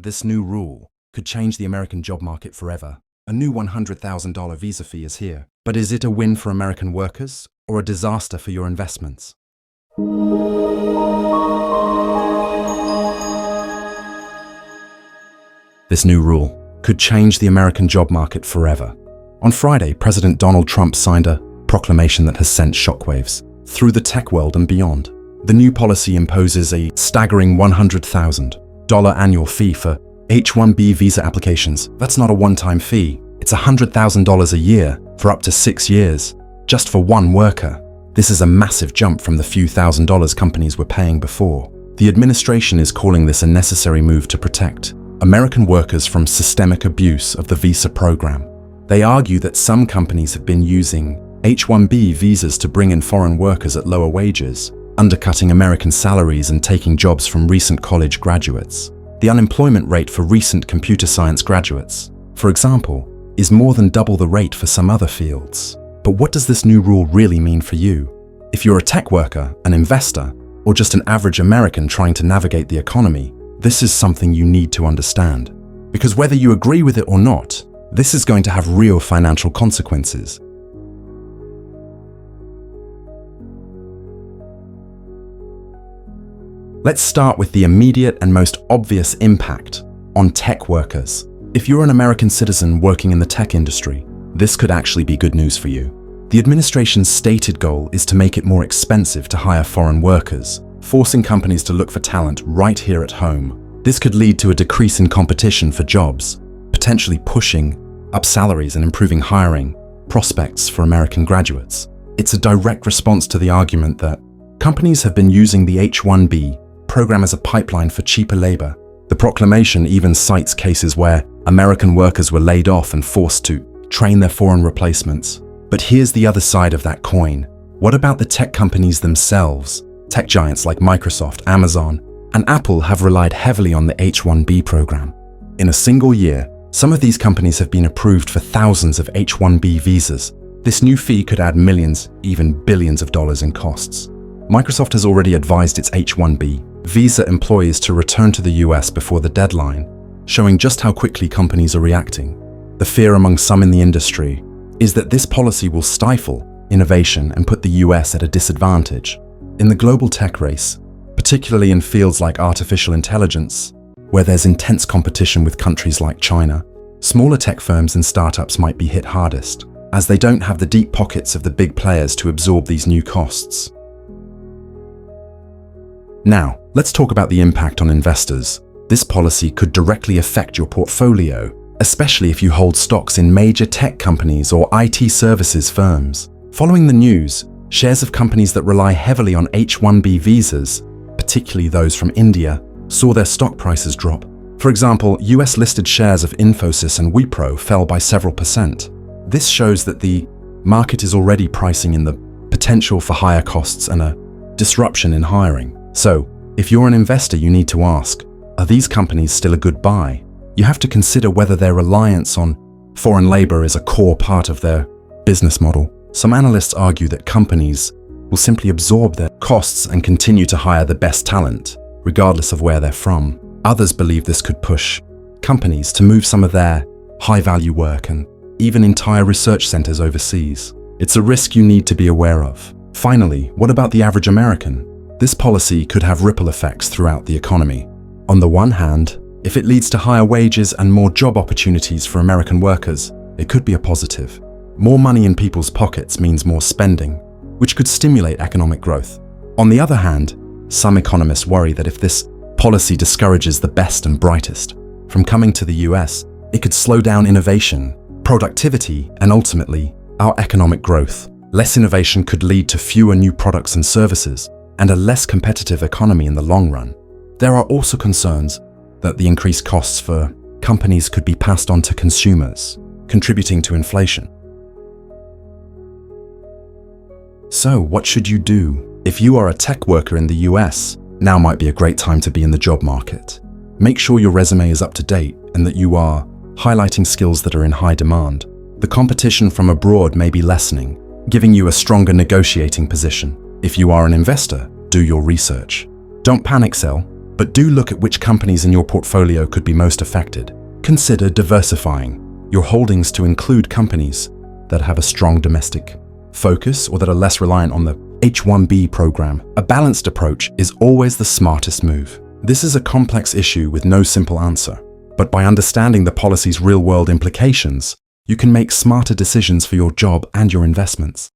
This new rule could change the American job market forever. A new $100,000 visa fee is here. But is it a win for American workers or a disaster for your investments? This new rule could change the American job market forever. On Friday, President Donald Trump signed a proclamation that has sent shockwaves through the tech world and beyond. The new policy imposes a staggering $100,000 annual fee for H-1B visa applications. That's not a one-time fee. It's $100,000 a year for up to 6 years, just for one worker. This is a massive jump from the few $1,000s companies were paying before. The administration is calling this a necessary move to protect American workers from systemic abuse of the visa program. They argue that some companies have been using H-1B visas to bring in foreign workers at lower wages, undercutting American salaries and taking jobs from recent college graduates. The unemployment rate for recent computer science graduates, for example, is more than double the rate for some other fields. But what does this new rule really mean for you? If you're a tech worker, an investor, or just an average American trying to navigate the economy, this is something you need to understand. Because whether you agree with it or not, this is going to have real financial consequences. Let's start with the immediate and most obvious impact on tech workers. If you're an American citizen working in the tech industry, this could actually be good news for you. The administration's stated goal is to make it more expensive to hire foreign workers, forcing companies to look for talent right here at home. This could lead to a decrease in competition for jobs, potentially pushing up salaries and improving hiring prospects for American graduates. It's a direct response to the argument that companies have been using the H-1B program as a pipeline for cheaper labor. The proclamation even cites cases where American workers were laid off and forced to train their foreign replacements. But here's the other side of that coin. What about the tech companies themselves? Tech giants like Microsoft, Amazon, and Apple have relied heavily on the H-1B program. In a single year, some of these companies have been approved for thousands of H-1B visas. This new fee could add millions, even billions of dollars in costs. Microsoft has already advised its H-1B visa employees to return to the US before the deadline, showing just how quickly companies are reacting. The fear among some in the industry is that this policy will stifle innovation and put the US at a disadvantage. In the global tech race, particularly in fields like artificial intelligence, where there's intense competition with countries like China, smaller tech firms and startups might be hit hardest, as they don't have the deep pockets of the big players to absorb these new costs. Now, let's talk about the impact on investors. This policy could directly affect your portfolio, especially if you hold stocks in major tech companies or IT services firms. Following the news, shares of companies that rely heavily on H-1B visas, particularly those from India, saw their stock prices drop. For example, US-listed shares of Infosys and Wipro fell by several percent. This shows that the market is already pricing in the potential for higher costs and a disruption in hiring. So, if you're an investor, you need to ask, are these companies still a good buy? You have to consider whether their reliance on foreign labor is a core part of their business model. Some analysts argue that companies will simply absorb their costs and continue to hire the best talent, regardless of where they're from. Others believe this could push companies to move some of their high-value work and even entire research centers overseas. It's a risk you need to be aware of. Finally, what about the average American? This policy could have ripple effects throughout the economy. On the one hand, if it leads to higher wages and more job opportunities for American workers, it could be a positive. More money in people's pockets means more spending, which could stimulate economic growth. On the other hand, some economists worry that if this policy discourages the best and brightest from coming to the US, it could slow down innovation, productivity, and ultimately, our economic growth. Less innovation could lead to fewer new products and services, and a less competitive economy in the long run. There are also concerns that the increased costs for companies could be passed on to consumers, contributing to inflation. So, what should you do? If you are a tech worker in the US, now might be a great time to be in the job market. Make sure your resume is up to date and that you are highlighting skills that are in high demand. The competition from abroad may be lessening, giving you a stronger negotiating position. If you are an investor, do your research. Don't panic sell. But do look at which companies in your portfolio could be most affected. Consider diversifying your holdings to include companies that have a strong domestic focus or that are less reliant on the H-1B program. A balanced approach is always the smartest move. This is a complex issue with no simple answer, but by understanding the policy's real-world implications, you can make smarter decisions for your job and your investments.